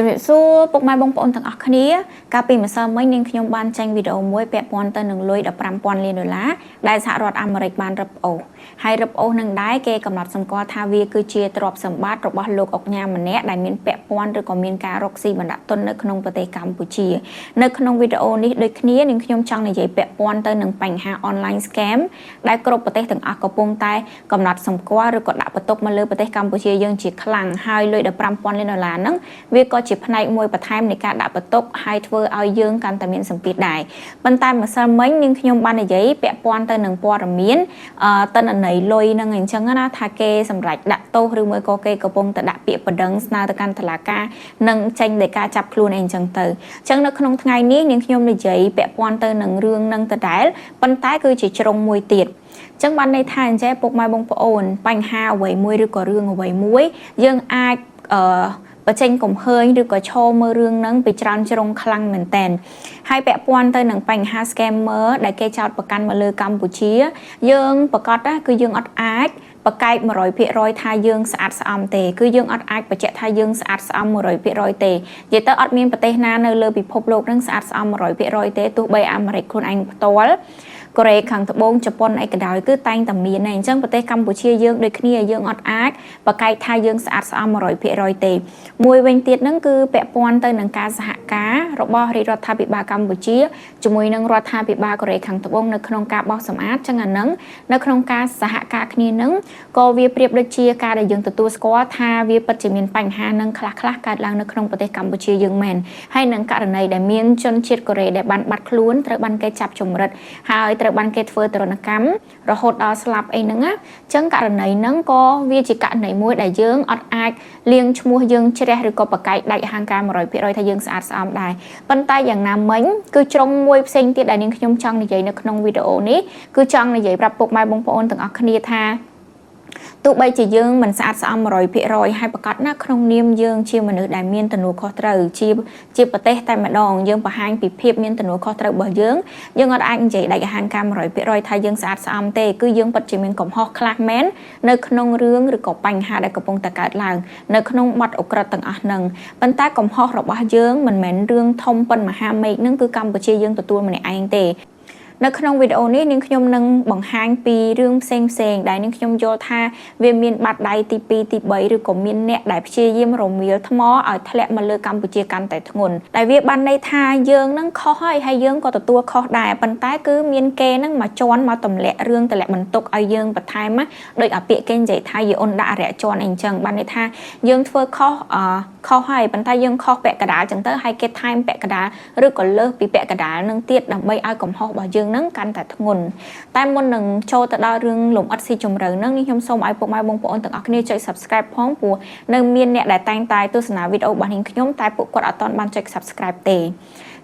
ជំរាបសួរពុកម៉ែបងប្អូនទាំងអស់គ្នាកាលពីម្សិលមិញនាងខ្ញុំបានចេញវីដេអូមួយពាក់ព័ន្ធទៅនឹងលុយ$15,000 លានដែលសហរដ្ឋអាមេរិកបានរឹបអូសហើយរឹបអូសនឹងដែរគេកំណត់សម្គាល់ថាវាគឺជាទ្រព្យសម្បត្តិរបស់លោកអុកញ៉ាម្នាក់ដែលមានពាក់ព័ន្ធឬក៏មានការរកស៊ីបណ្ដាក់ទុននៅក្នុងប្រទេសកម្ពុជានៅក្នុងវីដេអូនេះដូចគ្នានាងខ្ញុំចង់និយាយពាក់ព័ន្ធទៅនឹងបញ្ហា online scam ដែលគ្រប់ប្រទេសទាំងអស់កំពុងតែកំណត់សម្គាល់ឬក៏ដាក់បន្ទុកមកលើប្រទេសកម្ពុជាយើងជាខ្លាំងហើយលុយ$15,000 លានហ្នឹងវាក៏ជាផ្នែកមួយបន្ថែមនៃការដាក់បន្ទុកហើយធ្វើឲ្យយើងកាន់តែមានសម្ពាធដែរប៉ុន្តែម្សិលមិញនាងខ្ញុំបាននិយាយពាក់ព័ន្ធទៅនឹងព័ត៌មានតនន័យលុយហ្នឹងអញ្ចឹងណាថាគេសម្រេចដាក់ទោសឬមួយក៏គេកំពុងតែដាក់ពាក្យបណ្ដឹងស្នើទៅកាន់តុលាការនិងចេញដោយការចាប់ខ្លួនអីអញ្ចឹងទៅអញ្ចឹងនៅក្នុងថ្ងៃនេះនាងខ្ញុំនិយាយពាក់ព័ន្ធទៅនឹងរឿងហ្នឹងដដែលប៉ុន្តែគឺជាជ្រុងមួយទៀតចឹងបានន័យថាអញ្ចឹងពុកម៉ែបងប្អូនបញ្ហាអ្វីមួយឬក៏រឿងអ្វីមួយយើងអាចបញ្ចេញកំហើញឬក៏ឈរមើលរឿងហ្នឹងពីច្រើនជ្រុងខ្លាំងមែនតែនហើយពាក់ព័ន្ធទៅនឹងបញ្ហា scammer ដែលគេចោទប្រកាន់មកលើកម្ពុជាយើងប្រកាសណាគឺយើងអត់អាចបកែក 100% ថាយើងស្អាតស្អំទេគឺយើងអត់អាចបញ្ជាក់ថាយើងស្អាតស្អំ 100% ទេនិយាយទៅអត់មានប្រទេសណានៅលើពិភពលោកហ្នឹងស្អាតស្អំ 100% ទេទោះបីអាមេរិកខ្លួនឯងផ្ទាល់កូរ៉េខាងត្បូងជប៉ុនអីក៏ដោយគឺតែងតែមានដែរអញ្ចឹងប្រទេសកម្ពុជាយើងដូចគ្នាយើងអត់អាចបកកែកថាយើងស្អាតស្អំ 100% ទេមួយវិញទៀតហ្នឹងគឺពាក់ព័ន្ធទៅនឹងការសហការរបស់រាជរដ្ឋាភិបាលកម្ពុជាជាមួយនឹងរដ្ឋាភិបាលកូរ៉េខាងត្បូងនៅក្នុងការបោសសម្អាតចឹងអាហ្នឹងនៅក្នុងការសហការគ្នាហ្នឹងក៏វាប្រៀបដូចជាការដែលយើងទទួលស្គាល់ថាវាពិតជាមានបញ្ហានឹងខ្លះៗកើតឡើងនៅក្នុងប្រទេសកម្ពុជាយើងមែនហើយនឹងករណីដែលមានជនជាតិកូរ៉េដែលបានបាត់ខ្លួនត្រូវបានគេចាប់ជំរិតហើយត្រូវបានគេធ្វើទរណកម្មរហូតដល់ស្លាប់អីហ្នឹងណាអញ្ចឹងករណីហ្នឹងក៏វាជាករណីមួយដែលយើងអត់អាចលាងឈ្មោះយើងជ្រះឬក៏បកកែកដាច់អហង្ការ 100% ថាយើងស្អាតស្អំដែរប៉ុន្តែយ៉ាងណាមិញគឺជ្រុងមួយផ្សេងទៀតដែលនាងខ្ញុំចង់និយាយនៅក្នុងវីដេអូនេះគឺចង់និយាយប្រាប់ពុកម៉ែបងប្អូនទាំងអស់គ្នាថាទោះបីជាយើងមិនស្អាតស្អំ 100% ហើយប្រកាសណាក្នុងនាមយើងជាមនុស្សដែលមានទំនួលខុសត្រូវជាប្រទេសតែម្ដងយើងបង្ហាញពីភាពមានទំនួលខុសត្រូវរបស់យើងអត់អាចនិយាយដាច់អហង្ការ 100% ថាយើងស្អាតស្អំទេគឺយើងពិតជាមានកំហុសខ្លះមែននៅក្នុងរឿងឬក៏បញ្ហាដែលកំពុងតែកើតឡើងនៅក្នុងបទអក្រិតទាំងអស់ហ្នឹងប៉ុន្តែកំហុសរបស់យើងមិនមែនរឿងធំប៉ុនមហាមេឃហ្នឹងគឺកម្ពុជាយើងទទួលម្នាក់ឯងទេនៅក្នុងវីដេអូនេះនាងខ្ញុំនឹងបង្ហាញពីរឿងផ្សេងដែលនាងខ្ញុំយល់ថាវាមានបាត់ដៃទី2ទី3ឬក៏មានអ្នកដែលព្យាយាមរមៀលថ្មឲ្យធ្លាក់មកលើកម្ពុជាកាន់តែធ្ងន់តែវាបានន័យថាយើងនឹងខុសហើយយើងក៏ទទួលខុសដែរប៉ុន្តែគឺមានគេនឹងមកជន់មកទម្លាក់រឿងទម្លាក់បន្ទុកឲ្យយើងបន្ថែមដោយអាពាក្យគេនិយាយថាយអូនដាក់អរិយជន់អីចឹងបានន័យថាយើងធ្វើខុសហើយប៉ុន្តែយើងខុសពាក់កណ្ដាលចឹងទៅហើយគេថែមពាក់កណ្ដាលឬក៏លើសពីពាក់កណ្ដាលនឹងទៀតដើម្បីឲ្យកំហុសរបស់យើងនឹងកាន់តែធ្ងន់តែមុននឹងចូលទៅដល់រឿងលំអិតស៊ីជម្រៅនឹងខ្ញុំសូមឲ្យពុកម៉ែបងប្អូនទាំងអស់គ្នាចុច Subscribe ផងព្រោះនៅមានអ្នកដែលតែងតែទស្សនាវីដេអូរបស់នាងខ្ញុំតែពួកគាត់អត់ទាន់បានចុច Subscribe ទេ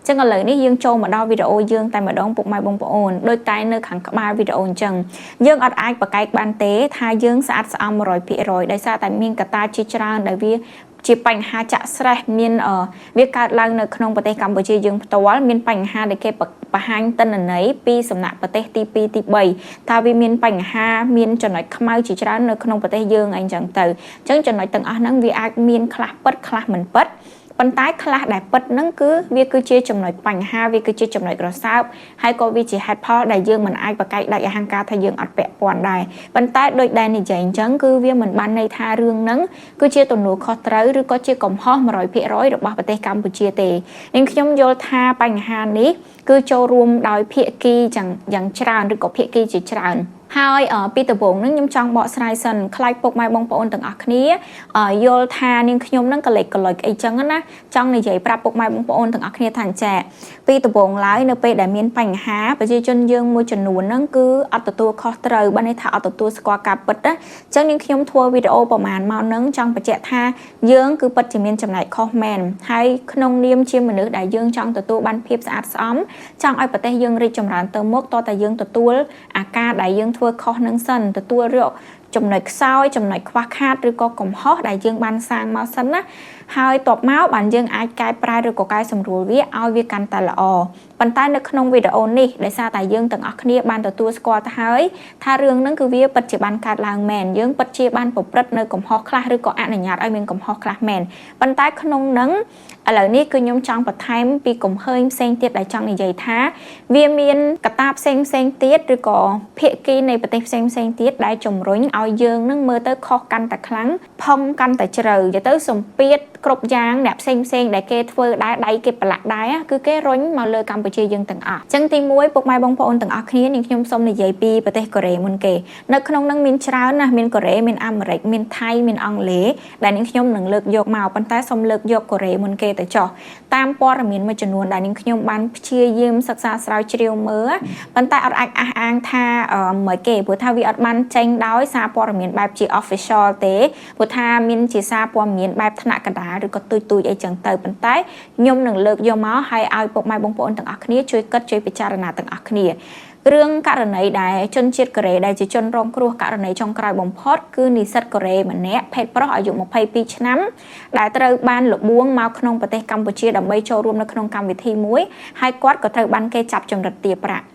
ចឹងឥឡូវនេះយើងចូលមកដល់វីដេអូយើងតែម្ដងពុកម៉ែបងប្អូនដូចតែនៅខាងក្បាលវីដេអូអញ្ចឹងយើងអត់អាចបកកែកបានទេថាយើងស្អាតស្អំ 100% ដោយសារតែមានកត្តាជាច្រើនដែលវាជាបញ្ហាចាក់ស្រេះមានវាកើតឡើងនៅក្នុងប្រទេសកម្ពុជាយើងផ្ទាល់មានបញ្ហាដែលគេបង្ហាញទិន្នន័យពីសំណាក់ប្រទេសទី2ទី3ថាវាមានបញ្ហាមានចំណុចខ្មៅជាច្រើននៅក្នុងប្រទេសយើងអីចឹងទៅអញ្ចឹងចំណុចទាំងអស់ហ្នឹងវាអាចមានខ្លះពិតខ្លះមិនពិតប៉ុន្តែខ្លះដែលពិតហ្នឹងគឺវាគឺជាចំណុចបញ្ហាវាគឺជាចំណុចរសើបហើយក៏វាជាហេតុផលដែលយើងមិនអាចបកកែកដាច់អហង្ការថាយើងអត់ពាក់ព័ន្ធដែរប៉ុន្តែដោយដែលនិយាយអញ្ចឹងគឺវាមិនបានន័យថារឿងហ្នឹងគឺជាទំនួលខុសត្រូវឬក៏ជាកំហុស 100% របស់ប្រទេសកម្ពុជាទេនាងខ្ញុំយល់ថាបញ្ហានេះគឺចូលរួមដោយភាគីយ៉ាងច្រើនឬក៏ភាគីជាច្រើនហើយពីដំបូងហ្នឹងខ្ញុំចង់បកស្រាយសិនខ្លាចពុកម៉ែបងប្អូនទាំងអស់គ្នាយល់ថានាងខ្ញុំហ្នឹងកលិចកលុចអីចឹងណាចង់និយាយប្រាប់ពុកម៉ែបងប្អូនទាំងអស់គ្នាថាអញ្ចាពីដំបូងឡើយនៅពេលដែលមានបញ្ហាប្រជាជនយើងមួយចំនួនហ្នឹងគឺអត់ទទួលខុសត្រូវបានន័យថាអត់ទទួលស្គាល់ការពិតណាអញ្ចឹងនាងខ្ញុំធ្វើវីដេអូប្រហែលមកហ្នឹងចង់បញ្ជាក់ថាយើងគឺពិតជាមានចំណែកខុសមែនហើយក្នុងនាមជាមនុស្សដែលយើងចង់ទទួលបានភាពស្អាតស្អំចង់ឲ្យប្រទេសយើងរីកចម្រើនទៅមុខតើតែយើងទទួលអាការដែលយើងធ្វើខុសនឹងសិនទទួលរកចំណុចខ្សោយចំណុចខ្វះខាតឬក៏កំហុសដែលយើងបានសាងមកសិនណា ហើយតបមកបានយើងអាចកែប្រែឬក៏កែសម្រួលវាឲ្យវាកាន់តែល្អប៉ុន្តែនៅក្នុងវីដេអូនេះដោយសារតែយើងទាំងអស់គ្នាបានទទួលស្គាល់ទៅហើយថារឿងហ្នឹងគឺវាពិតជាបានកើតឡើងមែនយើងពិតជាបានប្រព្រឹត្តនៅកំហុសខ្លះឬក៏អនុញ្ញាតឲ្យមានកំហុសខ្លះមែនប៉ុន្តែក្នុងហ្នឹងឥឡូវនេះគឺខ្ញុំចង់បន្ថែមពីកំហុសផ្សេងទៀតដែលចង់និយាយថាវាមានកត្តាផ្សេងទៀតឬក៏ភាគីនៃប្រទេសផ្សេងទៀតដែលជំរុញឲ្យយើងនឹងមើលទៅខុសកាន់តែខ្លាំងផុងកាន់តែជ្រៅទៅទៅសម្ពាធគ្រប់យ៉ាងអ្នកផ្សេងដែលគេធ្វើដែរដៃគេប្រឡាក់ដែរគឺគេរុញមកលើកម្ពុជាយើងទាំងអស់អញ្ចឹងទី1ពុកម៉ែបងប្អូនទាំងអស់គ្នានាងខ្ញុំសូមនិយាយពីប្រទេសកូរ៉េមុនគេនៅក្នុងនឹងមានច្រើនណាស់មានកូរ៉េមានអាមេរិកមានថៃមានអង់គ្លេសដែលនាងខ្ញុំនឹងលើកយកមកប៉ុន្តែសូមលើកយកកូរ៉េមុនគេទៅចោះតាមព័ត៌មានមួយចំនួនដែលនាងខ្ញុំបានព្យាយាមសិក្សាស្រាវជ្រាវមើលប៉ុន្តែអត់អាចអះអាងថាមកគេព្រោះថាវាអត់បានចេញដោយសារព័ត៌មានបែបជា official ទេព្រោះថាមានជាសារព័ត៌មានបែបថ្នាក់កណ្ដាលឬក៏ទូចអីចឹងទៅប៉ុន្តែខ្ញុំនឹងលើកយកមកឲ្យពុកម៉ែបងប្អូនទាំងអស់គ្នាជួយគិតជួយពិចារណាទាំងអស់គ្នារឿងករណីដែលជនជាតិកូរ៉េដែលជាជនរងគ្រោះករណីចុងក្រោយបំផុតគឺនិស្សិតកូរ៉េម្នាក់ភេទប្រុសអាយុ22ឆ្នាំដែលត្រូវបានលបួងមកក្នុងប្រទេសកម្ពុជាដើម្បីចូលរួមនៅក្នុងកម្មវិធីមួយហើយគាត់ក៏ត្រូវបានគេចាប់ចម្រិតទារប្រាក់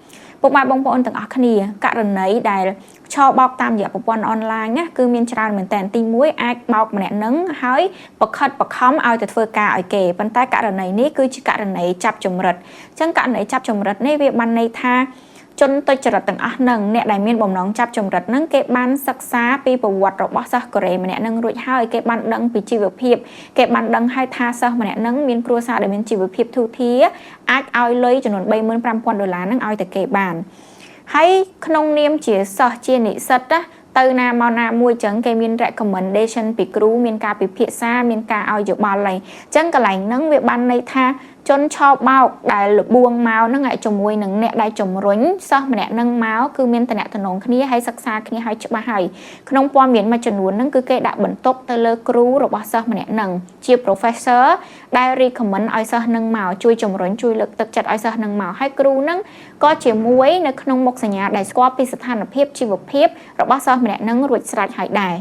ពុកម៉ែបងប្អូនទាំងអស់គ្នាករណីដែលឆោបោកតាមរយៈប្រព័ន្ធអនឡាញណាគឺមានច្រើនមែនតើទី1អាចបោកម្នាក់នឹងហើយបង្ខិតបង្ខំឲ្យទៅធ្វើការឲ្យគេប៉ុន្តែករណីនេះគឺជាករណីចាប់ចម្រិតអញ្ចឹងករណីចាប់ចម្រិតនេះវាបានន័យថាជនទុច្ចរិតទាំងអស់នឹងអ្នកដែលមានបំណងចាប់ចម្រិតនឹងគេបានសិក្សាពីប្រវត្តិរបស់សិស្សកូរ៉េម្នាក់នឹងរួចហើយគេបានដឹងពីជីវភាពគេបានដឹងហើយថាសិស្សម្នាក់នឹងមានគ្រួសារដែលមានជីវភាពធូរធារអាចឲ្យលុយចំនួន$35,000នឹងឲ្យតែគេបានហើយក្នុងនាមជាសិស្សជានិស្សិតទៅណាមកណាមួយចឹងគេមាន recommendation ពីគ្រូមានការពិភាក្សាមានការឲ្យយោបល់អីចឹងកន្លែងហ្នឹងវាបានន័យថាជនឆោបបោកដែលលបួងមកហ្នឹងជាមួយនឹងអ្នកដែលជំរុញសិស្សម្នាក់ហ្នឹងមកគឺមានតំណតំណងគ្នាហើយសិក្សាគ្នាឲ្យច្បាស់ហើយក្នុងព័ត៌មានមួយចំនួនហ្នឹងគឺគេដាក់បន្ទុកទៅលើគ្រូរបស់សិស្សម្នាក់ហ្នឹងជា professor ដែល recommend ឲ្យសិស្សហ្នឹងមកជួយជំរុញជួយលើកទឹកចិត្តឲ្យសិស្សហ្នឹងមកហើយគ្រូហ្នឹងក៏ជាមួយនៅក្នុងមុខសញ្ញាដែលស្គាល់ពីស្ថានភាពជីវភាពរបស់សិស្សម្នាក់ហ្នឹងរួចស្រេចហើយដែរ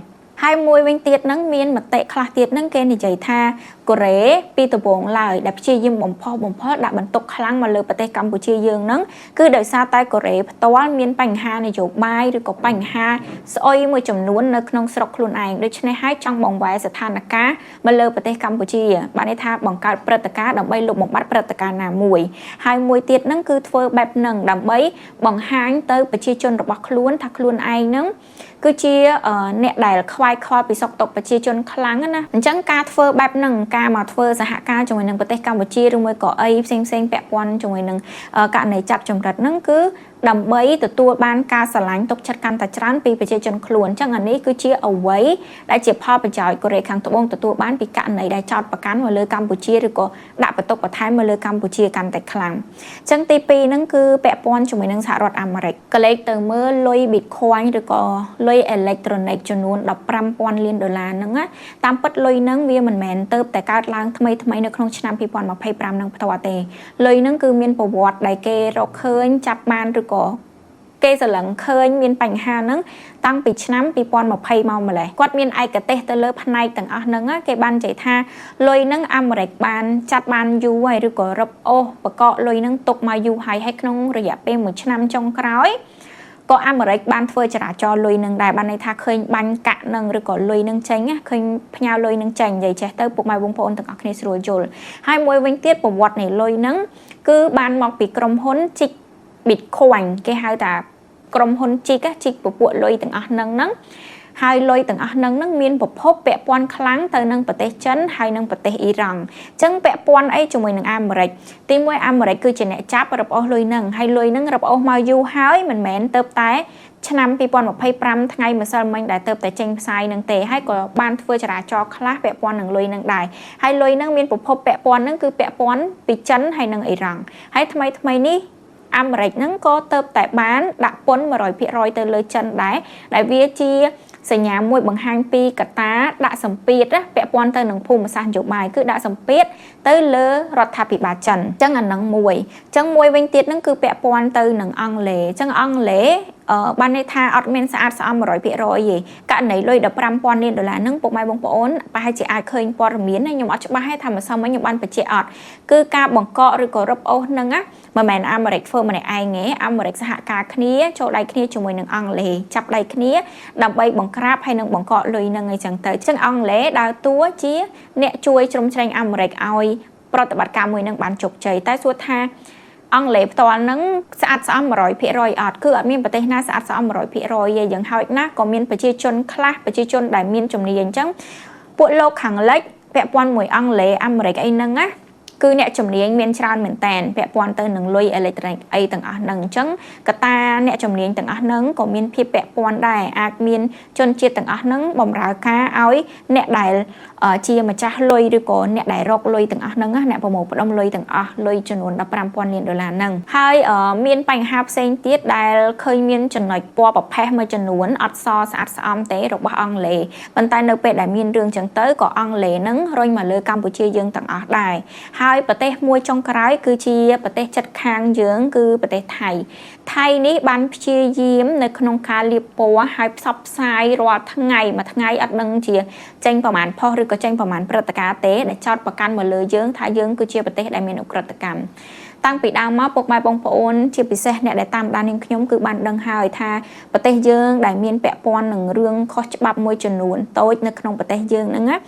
ហើយមួយវិញទៀតហ្នឹងមានមតិខ្លះទៀតហ្នឹងគេនិយាយថាកូរ៉េពីដំបូងឡើយដែលព្យាយាមបំផុសដាក់បន្ទុកខ្លាំងមកលើប្រទេសកម្ពុជាយើងហ្នឹងគឺដោយសារតែកូរ៉េផ្ទាល់មានបញ្ហានយោបាយឬក៏បញ្ហាស្អុយមួយចំនួននៅក្នុងស្រុកខ្លួនឯងដូច្នេះហើយចង់បង្វែរស្ថានភាពមកលើប្រទេសកម្ពុជាបានន័យថាបង្កើតព្រឹត្តិការណ៍ដើម្បីលុបបំបាត់ព្រឹត្តិការណ៍ណាមួយហើយមួយទៀតហ្នឹងគឺធ្វើបែបហ្នឹងដើម្បីបង្ហាញទៅប្រជាជនរបស់ខ្លួនថាខ្លួនឯងហ្នឹងគឺជាអ្នកដែលខ្វាយខ្វល់ពីសុខទុក្ខប្រជាជនខ្លាំងណាអញ្ចឹងការធ្វើបែបហ្នឹងការមកធ្វើសហការជាមួយនឹងប្រទេសកម្ពុជាឬមួយក៏អីផ្សេងពាក់ព័ន្ធជាមួយនឹងករណីចាប់ចម្រិតហ្នឹងគឺដើម្បីទទួលបានការស្រឡាញ់ទុកចិត្តកាន់តែច្រើនពីប្រជាជនខ្លួនអញ្ចឹងអានេះគឺជាអ្វីដែលជាផលប្រយោជន៍កូរ៉េខាងត្បូងទទួលបានពីករណីដែលចោទប្រកាន់មកលើកម្ពុជាឬក៏ដាក់បន្ទុកបន្ថែមមកលើកម្ពុជាកាន់តែខ្លាំងអញ្ចឹងទី2ហ្នឹងគឺពាក់ព័ន្ធជាមួយនឹងសហរដ្ឋអាមេរិកក៏លេខទៅមើលលុយ Bitcoin ឬក៏លុយអេឡិចត្រូនិកចំនួន$15,000 លានហ្នឹងណាតាមពិតលុយហ្នឹងវាមិនមែនទៅតែកើតឡើងថ្មីនៅក្នុងឆ្នាំ2025ហ្នឹងផ្ទាល់ទេលុយហ្នឹងគឺមានប្រវត្តិដែលគេរកឃើញចាប់បានឬក៏គេសឡឹងឃើញមានបញ្ហាហ្នឹងតាំងពីឆ្នាំ2020មកម្លេះគាត់មានឯកទេសទៅលើផ្នែកទាំងអស់ហ្នឹងគេបាននិយាយថាលុយហ្នឹងអាមេរិកបានចាត់បានយូរហើយឬក៏រឹបអូសបកកលុយហ្នឹងទុកមកយូរហើយក្នុងរយៈពេល1ឆ្នាំចុងក្រោយក៏អាមេរិកបានធ្វើចរាចរណ៍លុយនឹងដែរបានន័យថាឃើញបាញ់កាក់នឹងឬក៏លុយនឹងចេញឃើញផ្ញើលុយនឹងចេញនិយាយចេះទៅពុកម៉ែបងប្អូនទាំងអស់គ្នាស្រួលយល់ហើយមួយវិញទៀតប្រវត្តិនៃលុយនឹងគឺបានមកពីក្រុមហ៊ុនជីក Bitcoin គេហៅថាក្រុមហ៊ុនជីកពពួកលុយទាំងអស់ហ្នឹងហើយលុយទាំងអស់ហ្នឹងមានប្រភពពាក់ព័ន្ធខ្លាំងទៅនឹងប្រទេសចិនហើយនឹងប្រទេសអ៊ីរ៉ង់អញ្ចឹងពាក់ព័ន្ធអីជាមួយនឹងអាមេរិកទី1អាមេរិកគឺជាអ្នកចាប់រឹបអូសលុយហ្នឹងហើយលុយហ្នឹងរឹបអូសមកយូរហើយមិនមែនទៅតែឆ្នាំ2025ថ្ងៃម្សិលមិញដែលទៅតែចេញផ្សាយនឹងទេហើយក៏បានធ្វើចរាចរណ៍ខ្លះពាក់ព័ន្ធនឹងលុយនឹងដែរហើយលុយហ្នឹងមានប្រភពពាក់ព័ន្ធហ្នឹងគឺពាក់ព័ន្ធពីចិនហើយនឹងអ៊ីរ៉ង់ហើយថ្មីនេះអាមេរិកហ្នឹងក៏ទៅតែបានដាក់ពន្ធ 100% ទៅលើចិនដែរដែលវាជាសញ្ញាមួយបង្ហាញពីកត្តាដាក់សម្ពាធពាក់ព័ន្ធទៅនឹងភូមិសាស្ត្រនយោបាយគឺដាក់សម្ពាធទៅលើរដ្ឋាភិបាលចិនអញ្ចឹងអានឹងមួយអញ្ចឹងមួយវិញទៀតហ្នឹងគឺពាក់ព័ន្ធទៅនឹងអង់គ្លេសអញ្ចឹងអង់គ្លេស បានន័យថាអត់មានស្អាតស្អំ 100% ទេករណីលុយ 15,000 លានដុល្លារហ្នឹងពុកម៉ែបងប្អូនប្រហែលជាអាចឃើញព័ត៌មានខ្ញុំអត់ច្បាស់ទេថាម្សិលមិញខ្ញុំបានបញ្ជាក់អត់គឺការបង្កកឬក៏រឹបអូសហ្នឹងណាមិនមែនអាមេរិកធ្វើម្នាក់ឯងទេអាមេរិកសហការគ្នាចូលដៃគ្នាជាមួយនឹងអង់គ្លេសចាប់ដៃគ្នាដើម្បីបង្ក្រាបហើយនឹងបង្កកលុយហ្នឹងអីចឹងទៅអញ្ចឹងអង់គ្លេសដើរតួជាអ្នកជួយជ្រោមជ្រែងអាមេរិកឲ្យប្រតិបត្តិការមួយនឹងបានជោគជ័យតែសួរថាអង់គ្លេសផ្ទាល់ហ្នឹងស្អាតស្អំ 100% អត់គឺអត់មានប្រទេសណាស្អាតស្អំ 100% ទេយ៉ាងហោចណាស់ក៏មានប្រជាជនខ្លះប្រជាជនដែលមានជំនាញអញ្ចឹងពួកលោកខាងលិចពាក់ព័ន្ធមួយអង់គ្លេសអាមេរិកអីហ្នឹងណាគឺអ្នកជំនាញមានច្រើនមែនតែនពាក់ព័ន្ធទៅនឹងលុយអេឡិចត្រូនិកអីទាំងអស់ហ្នឹងអញ្ចឹងកត្តាអ្នកជំនាញទាំងអស់ហ្នឹងក៏មានភាពពាក់ព័ន្ធដែរអាចមានជនជាតិទាំងអស់ហ្នឹងបម្រើការឲ្យអ្នកដែលជាម្ចាស់លុយឬក៏អ្នកដែលរកលុយទាំងអស់ហ្នឹងអ្នកប្រមូលផ្ដុំលុយទាំងអស់លុយចំនួន 15,000 លានដុល្លារហ្នឹងហើយមានបញ្ហាផ្សេងទៀតដែលឃើញមានចំណុចពណ៌ប្រផេះមួយចំនួនអត់សស្អាតស្អំទេរបស់អង់គ្លេសប៉ុន្តែនៅពេលដែលមានរឿងចឹងទៅក៏អង់គ្លេសហ្នឹងរុញមកលើកម្ពុជាយើងទាំងអស់ដែរហើយប្រទេសមួយចុងក្រោយគឺជាប្រទេសជិតខាងយើងគឺប្រទេសថៃនេះបានព្យាយាមនៅក្នុងការលាបពណ៌ហើយផ្សព្វផ្សាយរាល់ថ្ងៃមួយថ្ងៃអត់ដឹងជាចេញប្រមាណផុសឬក៏ចេញប្រមាណព្រឹត្តិការណ៍ទេដែលចោទប្រកាន់មកលើយើងថាយើងគឺជាប្រទេសដែលមានឧក្រិដ្ឋកម្មតាំងពីដើមមកពុកម៉ែបងប្អូនជាពិសេសអ្នកដែលតាមដាននាងខ្ញុំគឺបានដឹងហើយថាប្រទេសយើងដែលមានពាក់ព័ន្ធនឹងរឿងខុសច្បាប់មួយចំនួនតូចនៅក្នុងប្រទេសយើងហ្នឹងណា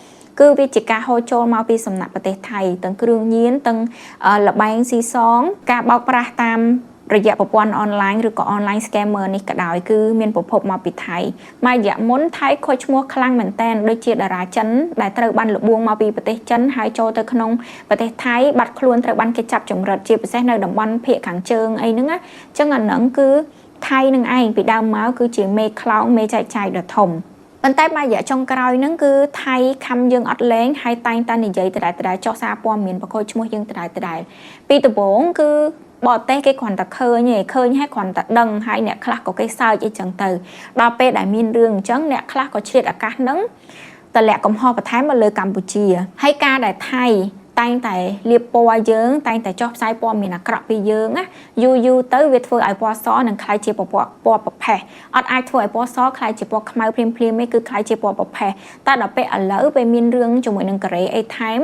គឺវាជាការហូរចូលមកពីសំណាក់ប្រទេសថៃទាំងគ្រឿងញៀនទាំងលបែងស៊ីសងការបោកប្រាស់តាមរយៈប្រព័ន្ធអនឡាញឬក៏ online scammer នេះក៏ដោយគឺមានប្រភពមកពីថៃមួយរយៈមុនថៃខូចឈ្មោះខ្លាំងមែនតើដូចជាតារាចិនដែលត្រូវបានលបួងមកពីប្រទេសចិនហើយចូលទៅក្នុងប្រទេសថៃបាត់ខ្លួនត្រូវបានគេចាប់ចម្រិតជាពិសេសនៅតំបន់ភាគខាងជើងអីហ្នឹងណាអញ្ចឹងអាហ្នឹងគឺថៃនឹងឯងពីដើមមកគឺជាមេខ្លោងមេចែកចាយដ៏ធំប៉ុន្តែមួយរយៈចុងក្រោយហ្នឹងគឺថៃខំយើងអត់លែងហើយតែងតែនិយាយដដែលចោះសារព័ត៌មានបកគោឈ្មោះយើងដដែលពីដំបូងគឺបរទេសគេគ្រាន់តែឃើញហើយគ្រាន់តែដឹងហើយអ្នកខ្លះក៏គេសើចអីចឹងទៅដល់ពេលដែលមានរឿងអញ្ចឹងអ្នកខ្លះក៏ឆ្លៀតឱកាសហ្នឹងតម្លាក់កំហុសបន្ថែមមកលើកម្ពុជាហើយការដែលថៃតែងតែលាបពណ៌យើងតែងតែចោះផ្សាយព័ត៌មានអាក្រក់ពីយើងណាយូរទៅវាធ្វើឲ្យពណ៌សនឹងคล้ายជាពណ៌ប្រផេះអត់អាចធ្វើឲ្យពណ៌សคล้ายជាពណ៌ខ្មៅភ្លាមៗទេគឺคล้ายជាពណ៌ប្រផេះតែដល់ពេលឥឡូវពេលមានរឿងជាមួយនឹងកូរ៉េអីថែម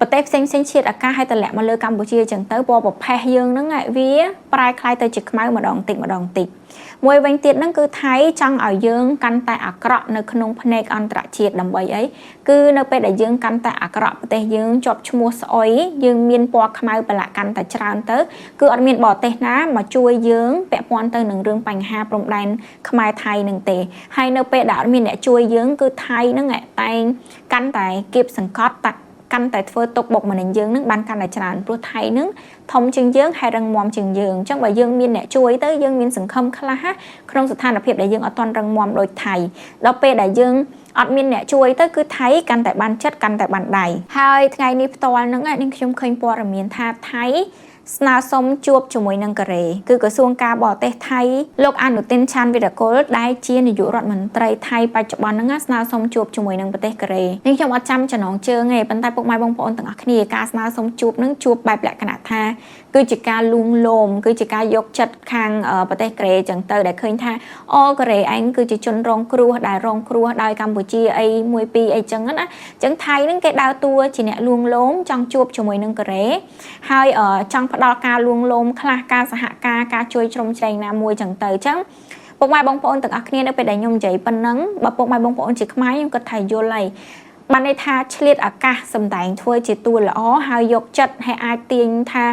ប្រទេសផ្សេងជាតិអាកាសឲ្យតម្លាក់មកលើកម្ពុជាចឹងទៅពណ៌ប្រផេះយើងហ្នឹងវាប្រែคล้ายទៅជាខ្មៅម្ដងតិចមួយវិញទៀតហ្នឹងគឺថៃចង់ឲ្យយើងកាន់តែអាក្រក់នៅក្នុងផ្នែកអន្តរជាតិដើម្បីអីគឺនៅពេលដែលយើងកាន់តែអាក្រក់ប្រទេសយើងជាប់ឈ្មោះស្អុយយើងមានពណ៌ខ្មៅប្រឡាក់កាន់តែច្រើនទៅគឺអត់មានបរទេសណាមកជួយយើងពាក់ព័ន្ធទៅនឹងរឿងបញ្ហាព្រំដែនខ្មែរថៃនឹងទេហើយនៅពេលដែលអត់មានអ្នកជួយយើងគឺថៃហ្នឹងតែងកាន់តែគៀបសង្កត់កាន់តែធ្វើទុកបុកម្នេញយើងនឹងបានកាន់តែច្រើនព្រោះថៃនឹងធំជាងយើងហើយរឹងមាំជាងយើងអញ្ចឹងបើយើងមានអ្នកជួយទៅយើងមានសង្ឃឹមខ្លះក្នុងស្ថានភាពដែលយើងអត់ទាន់រឹងមាំដូចថៃដល់ពេលដែលយើងអត់មានអ្នកជួយទៅគឺថៃកាន់តែបានចិត្តកាន់តែបានដៃហើយថ្ងៃនេះផ្ទាល់ហ្នឹងនាងខ្ញុំឃើញព័ត៌មានថាថៃស្នើសុំជួបជាមួយនឹងកូរ៉េគឺក្រសួងការបរទេសថៃលោកអនុទានឆាន់វីរកុលដែលជានាយករដ្ឋមន្ត្រីថៃបច្ចុប្បន្នហ្នឹងស្នើសុំជួបជាមួយនឹងប្រទេសកូរ៉េនេះខ្ញុំអត់ចាំចំណងជើងទេប៉ុន្តែពុកម៉ែបងប្អូនទាំងអស់គ្នាការស្នើសុំជួបហ្នឹងជួបបែបលក្ខណៈថាគឺជាការលួងលោមគឺជាការយកចិត្តខាងប្រទេសកូរ៉េចឹងទៅដែលឃើញថាអូកូរ៉េឯងគឺជាជនរងគ្រោះដែលរងគ្រោះដោយកម្ពុជាអីមួយពីរអីចឹងណាអញ្ចឹងថៃហ្នឹងគេដើរតួជាអ្នកលួងលោមចង់ជួបជាមួយនឹងកូរ៉េហើយចង់ផ្ដល់ការលួងលោមខ្លះការសហការជួយជ្រោមជ្រែងណាមួយចឹងទៅអញ្ចឹងពុកម៉ែបងប្អូនទាំងអស់គ្នានៅពេលដែលខ្ញុំនិយាយប៉ុណ្ណឹងបើពុកម៉ែបងប្អូនជាខ្មែរខ្ញុំគិតថាយល់ហើយបានន័យថាឆ្លៀតឱកាសសម្ដែងធ្វើជាតួល្អហើយយកចិត្តឲ្យអាចទាញថា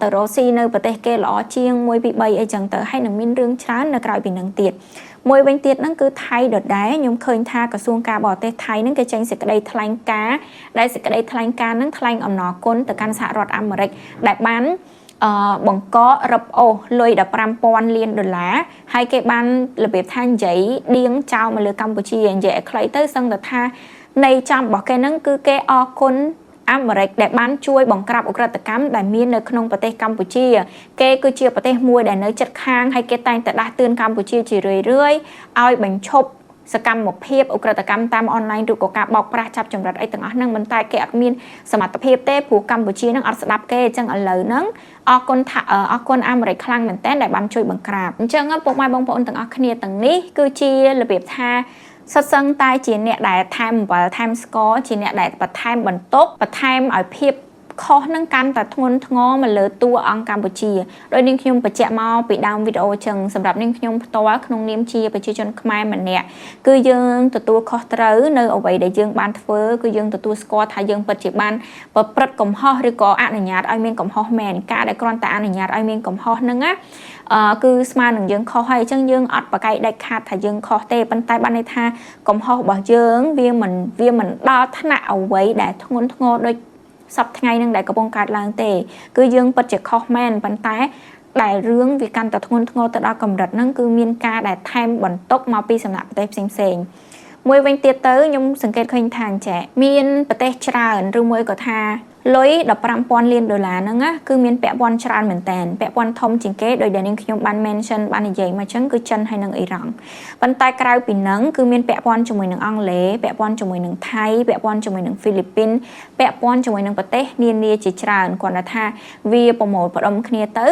ទៅរកស៊ីនៅប្រទេសគេល្អជាង1 2 3អីចឹងទៅហើយនឹងមានរឿងច្រើននៅក្រៅពីនឹងទៀតមួយវិញទៀតហ្នឹងគឺថៃដដែលខ្ញុំឃើញថាក្រសួងការបរទេសថៃហ្នឹងគេចេញសេចក្តីថ្លែងការណ៍ដែលសេចក្តីថ្លែងការណ៍ហ្នឹងថ្លែងអំណរគុណទៅកាន់សហរដ្ឋអាមេរិកដែលបានបង្ករឹបអូសលុយ 15,000 លានដុល្លារហើយគេបានរបៀបថានិយាយដៀងចោលមកលើកម្ពុជានិយាយឲ្យខ្លីទៅសឹងតែថានៃចំរបស់គេហ្នឹងគឺគេអរគុណអាមេរិកដែលបានជួយបង្ក្រាបឧក្រិដ្ឋកម្មដែលមាននៅក្នុងប្រទេសកម្ពុជាគេគឺជាប្រទេសមួយដែលនៅជិតខាងហើយគេតែងតែដាស់តឿនកម្ពុជាជារឿយៗឲ្យបញ្ឈប់ សកម្មភាពឧក្រិដ្ឋកម្មតាមអនឡាញឬក៏ការបោកប្រាស់ចាប់ចម្រិតអីទាំងអស់ហ្នឹងមិនតែគេអត់មានសមត្ថភាពទេព្រោះកម្ពុជាហ្នឹងអត់ស្ដាប់គេអញ្ចឹងឥឡូវហ្នឹងអរគុណអាមេរិកខ្លាំងមែនតើដែលបានជួយបង្ក្រាបអញ្ចឹងពុកម៉ែបងប្អូនទាំងអស់គ្នាទាំងនេះគឺជារបៀបថាសិតសឹងតែជាអ្នកដែលថែមអំបិលថែមស្ករជាអ្នកដែលបន្ថែមបន្ទុកបន្ថែមឲ្យភាពខុសនឹងកាន់តែធ្ងន់ធ្ងរមកលើតួអង្គកម្ពុជាដោយនាងខ្ញុំបញ្ជាក់មកពីដើមវីដេអូចឹងសម្រាប់នាងខ្ញុំផ្ទាល់ក្នុងនាមជាប្រជាជនខ្មែរម្នាក់គឺយើងទទួលខុសត្រូវនៅអ្វីដែលយើងបានធ្វើគឺយើងទទួលស្គាល់ថាយើងពិតជាបានប្រព្រឹត្តកំហុសឬក៏អនុញ្ញាតឲ្យមានកំហុសមែនការដែលគ្រាន់តែអនុញ្ញាតឲ្យមានកំហុសហ្នឹងណាគឺស្មើនឹងយើងខុសហើយអញ្ចឹងយើងអត់ប្រកែកដាច់ខាតថាយើងខុសទេប៉ុន្តែបានន័យថាកំហុសរបស់យើងវាមិនដល់ថ្នាក់អ្វីដែលធ្ងន់ធ្ងរដូចសប្តាហ៍ថ្ងៃនឹងដែលកំពុងកើតឡើងទេគឺយើងពិតជាខុសមែនប៉ុន្តែដែលរឿងវាកាន់តែធ្ងន់ធ្ងរទៅដល់កម្រិតហ្នឹងគឺមានការដែលថែមបន្ទុកមកពីសំណាក់ប្រទេសផ្សេងមួយវិញទៀតទៅខ្ញុំសង្កេតឃើញថាចាមានប្រទេសច្រើនឬមួយក៏ថាលុយ$15,000 លានហ្នឹងគឺមានពាក់ព័ន្ធច្រើនមែនតើពាក់ព័ន្ធធំជាងគេដោយដែលនាងខ្ញុំបាន mention បាននិយាយមកអញ្ចឹងគឺចិនហើយនិងអ៊ីរ៉ង់ប៉ុន្តែក្រៅពីហ្នឹងគឺមានពាក់ព័ន្ធជាមួយនឹងអង់គ្លេសពាក់ព័ន្ធជាមួយនឹងថៃពាក់ព័ន្ធជាមួយនឹងហ្វីលីពីនពាក់ព័ន្ធជាមួយនឹងប្រទេសនានាជាច្រើនគាត់ថាវាប្រមូលផ្ដុំគ្នាទៅ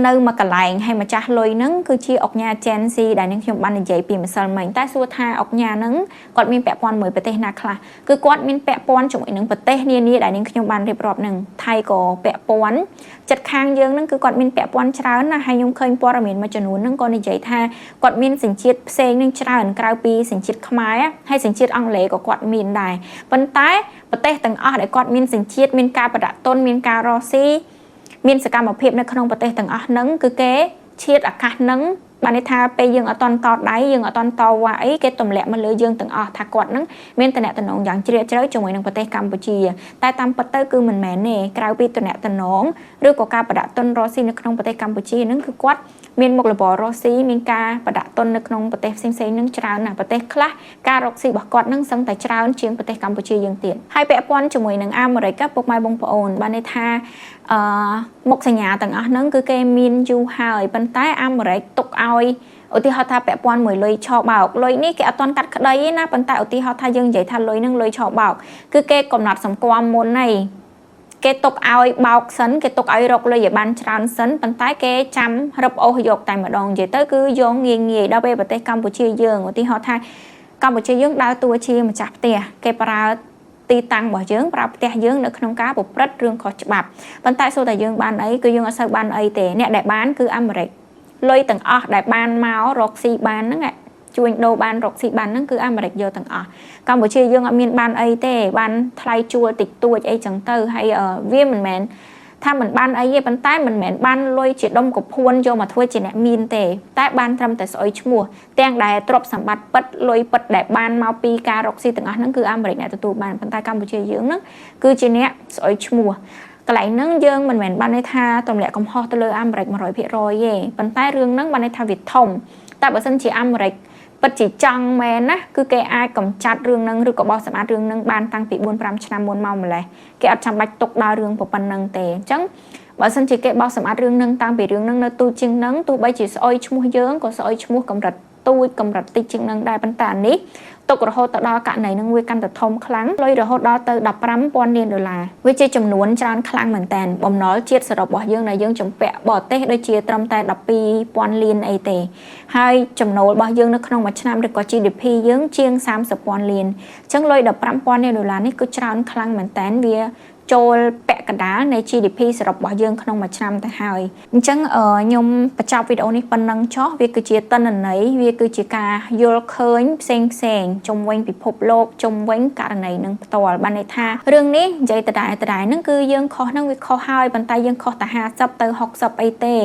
នៅមួយកន្លែងហើយម្ចាស់លុយហ្នឹងគឺជាអុកញ៉ា Gen Z ដែលនាងខ្ញុំបាននិយាយពីម្សិលមិញតែសួរថាអុកញ៉ាហ្នឹងគាត់មានពាក់ព័ន្ធមួយប្រទេសណាខ្លះគឺគាត់មានពាក់ព័ន្ធជាមួយនឹងប្រទេសនានាដែលនាងខ្ញុំបានរៀបរាប់ហ្នឹងថៃក៏ពាក់ព័ន្ធចិត្តខាងយើងហ្នឹងគឺគាត់មានពាក់ព័ន្ធច្រើនណាស់ហើយខ្ញុំឃើញព័ត៌មានមួយចំនួនហ្នឹងក៏និយាយថាគាត់មានសញ្ជាតិផ្សេងនឹងច្រើនក្រៅពីសញ្ជាតិខ្មែរហើយសញ្ជាតិអង់គ្លេសក៏គាត់មានដែរប៉ុន្តែប្រទេសទាំងអស់ដែលគាត់មានសញ្ជាតិមានការប្រដាក់ទុនមានការរកស៊ីមានសកម្មភាពនៅក្នុងប្រទេសទាំងអស់ហ្នឹងគឺគេឈៀតអាកាសហ្នឹងបានន័យថាពេលយើងអត់តន់តដៃយើងអត់តន់តវ៉ាអីគេទម្លាក់មកលើយើងទាំងអស់ថាគាត់ហ្នឹងមានតំណែងយ៉ាងជ្រាលជ្រៅជាមួយនឹងប្រទេសកម្ពុជាតែតាមពិតទៅគឺមិនមែនទេក្រៅពីតំណែងឬក៏ការប្រដាក់ទុនរកស៊ីនៅក្នុងប្រទេសកម្ពុជាហ្នឹងគឺគាត់មានមុខរបររកស៊ីមានការប្រដាក់ទុននៅក្នុងប្រទេសផ្សេងៗហ្នឹងច្រើនណាស់ប្រទេសខ្លះការរកស៊ីរបស់គាត់ហ្នឹងសឹងតែច្រើនជាងប្រទេសកម្ពុជាយើងទៀតហើយពាក់ព័ន្ធជាមួយនឹងអាមេរិកពុកម៉ែបងប្អូនបានន័យថាមុខសញ្ញាទាំងអស់ហ្នឹងគឺគេមានយូរហើយប៉ុន្តែអាមេរិកទុកឲ្យឧទាហរណ៍ថាពាក់ព័ន្ធមួយលុយឆបោកលុយនេះគេអត់ទាន់កាត់ក្តីទេណាប៉ុន្តែឧទាហរណ៍ថាយើងនិយាយថាលុយហ្នឹងលុយឆបោកគឺគេកំណត់សម្គាល់មុនហើយគេទុកឲ្យបោកសិនគេទុកឲ្យរកលុយឲ្យបានច្រើនសិនប៉ុន្តែគេចាំរឹបអូសយកតែម្ដងនិយាយទៅគឺយកងាយដល់ពេលប្រទេសកម្ពុជាយើងឧទាហរណ៍ថាកម្ពុជាយើងដើរតួជាម្ចាស់ផ្ទះគេប្រើទីតាំងរបស់យើងប្រើផ្ទះយើងនៅក្នុងការប្រព្រឹត្តរឿងខុសច្បាប់ប៉ុន្តែសូតែយើងបានអីគឺយើងអត់សូវបានអីទេអ្នកដែលបានគឺអាមេរិកលុយទាំងអស់ដែលបានមករកស៊ីបានហ្នឹងជួញដូរបានរកស៊ីបានហ្នឹងគឺអាមេរិកយកទាំងអស់កម្ពុជាយើងអត់មានបានអីទេបានថ្លៃជួលតិចតួចអីចឹងទៅហើយវាមិនមែនថាមិនបានអីទេប៉ុន្តែមិនមែនបានលុយជាដុំកពួនយកមកធ្វើជាអ្នកមានទេតែបានត្រឹមតែស្អុយឈ្មោះទាំងដែលទ្រព្យសម្បត្តិពិតលុយពិតដែលបានមកពីការរកស៊ីទាំងអស់ហ្នឹងគឺអាមេរិកអ្នកទទួលបានប៉ុន្តែកម្ពុជាយើងហ្នឹងគឺជាអ្នកស្អុយឈ្មោះកន្លែងហ្នឹងយើងមិនមែនបានន័យថាទម្លាក់កំហុសទៅលើអាមេរិក 100% ទេប៉ុន្តែរឿងហ្នឹងបានន័យថាវាធំតែបើសិនជាអាមេរិកពិតជាចង់មែនណាគឺគេអាចកម្ចាត់រឿងហ្នឹងឬក៏បោះសម្អាតរឿងហ្នឹងបានតាំងពី 4-5 ឆ្នាំមុនមកម្លេះគេអត់ចាំបាច់ទុកដល់រឿងប៉ុណ្ណឹងទេអញ្ចឹងបើសិនជាគេបោះសម្អាតរឿងហ្នឹងតាំងពីរឿងហ្នឹងនៅទូជាងហ្នឹងទោះបីជាស្អុយឈ្មោះយើងក៏ស្អុយឈ្មោះកម្រិតទូចកម្រិតតិចជាងហ្នឹងដែរប៉ុន្តែនេះទុករហូតទៅដល់ករណីហ្នឹងវាកាន់តែធំខ្លាំងលុយរហូតដល់ទៅ$15,000 លានវាជាចំនួនច្រើនខ្លាំងមែនតើបំណុលជាតិសរុបរបស់យើងដែលយើងចំពាក់បរទេសដូចជាត្រឹមតែ$12,000 លានអីទេហើយចំណូលរបស់យើងនៅក្នុងមួយឆ្នាំឬក៏ GDP យើងជាង$30,000 លានអញ្ចឹងលុយ$15,000 លាននេះគឺច្រើនខ្លាំងមែនតើវាចូលពាក់កណ្ដាលនៃ GDP សរុបរបស់យើងក្នុងមួយឆ្នាំទៅហើយអញ្ចឹងខ្ញុំបញ្ចប់វីដេអូនេះប៉ុណ្ណឹងចុះវាគឺជាទិន្នន័យវាគឺជាការយល់ឃើញផ្សេងជុំវិញពិភពលោកជុំវិញករណីនឹងផ្ទាល់បានន័យថារឿងនេះនិយាយដដែលហ្នឹងគឺយើងខុសហ្នឹងវាខុសហើយប៉ុន្តែយើងខុសតែ50ទៅ60អីទេ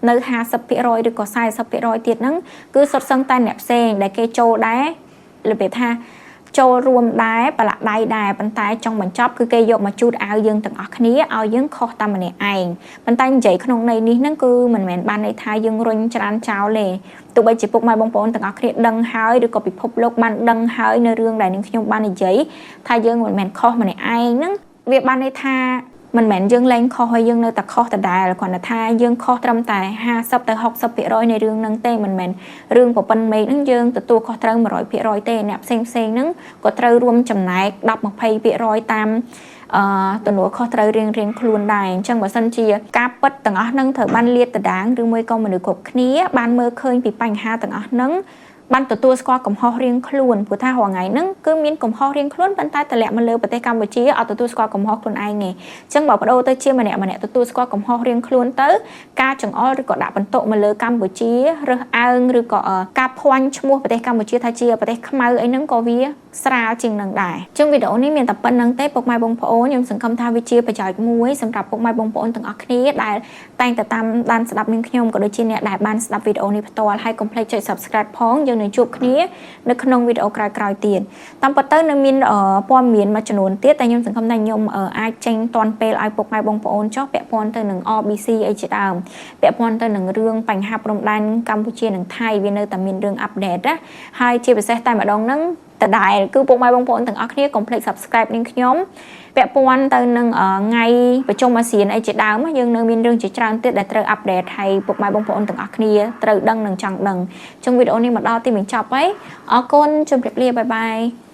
នៅ50%ឬក៏40%ទៀតហ្នឹងគឺសុទ្ធសឹងតែអ្នកផ្សេងដែលគេចូលដែររបៀបថាចូលរួមដែរប្រឡាក់ដៃដែរប៉ុន្តែចង់បញ្ចប់គឺគេយកមកជូតអាវយើងទាំងអស់គ្នាឲ្យយើងខុសតែម្នាក់ឯងប៉ុន្តែនិយាយក្នុងន័យនេះហ្នឹងគឺមិនមែនបានន័យថាយើងរុញច្រានចោលទេទោះបីជាពុកម៉ែបងប្អូនទាំងអស់គ្នាដឹងហើយឬក៏ពិភពលោកបានដឹងហើយនៅរឿងដែលនឹងខ្ញុំបាននិយាយថាយើងមិនមែនខុសម្នាក់ឯងហ្នឹងវាបានន័យថា mình mẹn dương lên kho hay dương nơi tạc kho tạc đài là còn là tha dương kho trâm tài 50 tới 60% này rương nâng tê mình mẹn rương của bên mấy nâng dương từ tua kho trâm 100% tê nạp xem nâng có trâu rùm chầm nái đọc 20% tam tụi nó khó trời riêng luôn đài chẳng mà sân chia cáp bất tầng ớt nâng thở ban liệt từ đáng rương môi con mà được cục khía ban mơ khơi bị bành ha tầng ớt nâng ban tụi tôi qua cầm ho riêng luôn của tha hoàng ngày nâng cứ miên cầm ho riêng luôn ban tay tụi lẹ mà lơ bờ tây Campuchia ở tụi tôi qua cầm ho luôn ai nghe chẳng bảo đâu tới chia mà nè tụi tôi qua cầm ho riêng luôn tới ca chẳng ó rồi có đạp bận tụ mà lơ Campuchia rồi ao rồi có cáp hoang mua bờ tây Campuchia thay chia bờ tây Khmer ấy nâng có vía sao chừng nâng đài trong video này miền tập bên nâng tết bọc mai bông phổ nhưng sừng không tha vi chia phải chọi muối sầm tập bọc mai bông phổ từng ở kia đài tayแต่ตามด้านสลับนิ่งขยมก็โดยที่เนี่ยได้บ้านสลับวิดีโอนี้ตัวให้คอมเพล็กซ์ subscribe พ้องยังในจุดนี้ในขนมวิดีโอกลายๆเตียนตามปัตเตอร์ในมินป้อมเมียนมาจำนวนเตี้ยแต่ยังสงคำในยมไอเจงตอนเปลไอปกไม้บงปอนชอบแปะปอนตัวหนึ่ง RBC ไอจีดามแปะปอนตัวหนึ่งเรื่องปัญหาปรมดันกัมพูชีหนึ่งไทยเวียนเนอร์แต่มินเรื่องอัปเดตนะให้เชียร์ไปเซตแต่มาดองนั่งแต่ได้คือปกไม้บงปอนถึงอักนี้คอมเพล็กซ์ subscribe นิ่งขยมแปะปอนตัวหนึ่งไงไปชมมาเสียนไอจีดามยังเนอร์มินเรื่องจีจานเตี้ยแต่เตออัปเดตให้ปกไม้บงปอนถึงอักนี้เตอดังหนึ่งจังดังtrong video này mà đo thì mình chọc ấy ở con chụp đẹp lia bye bye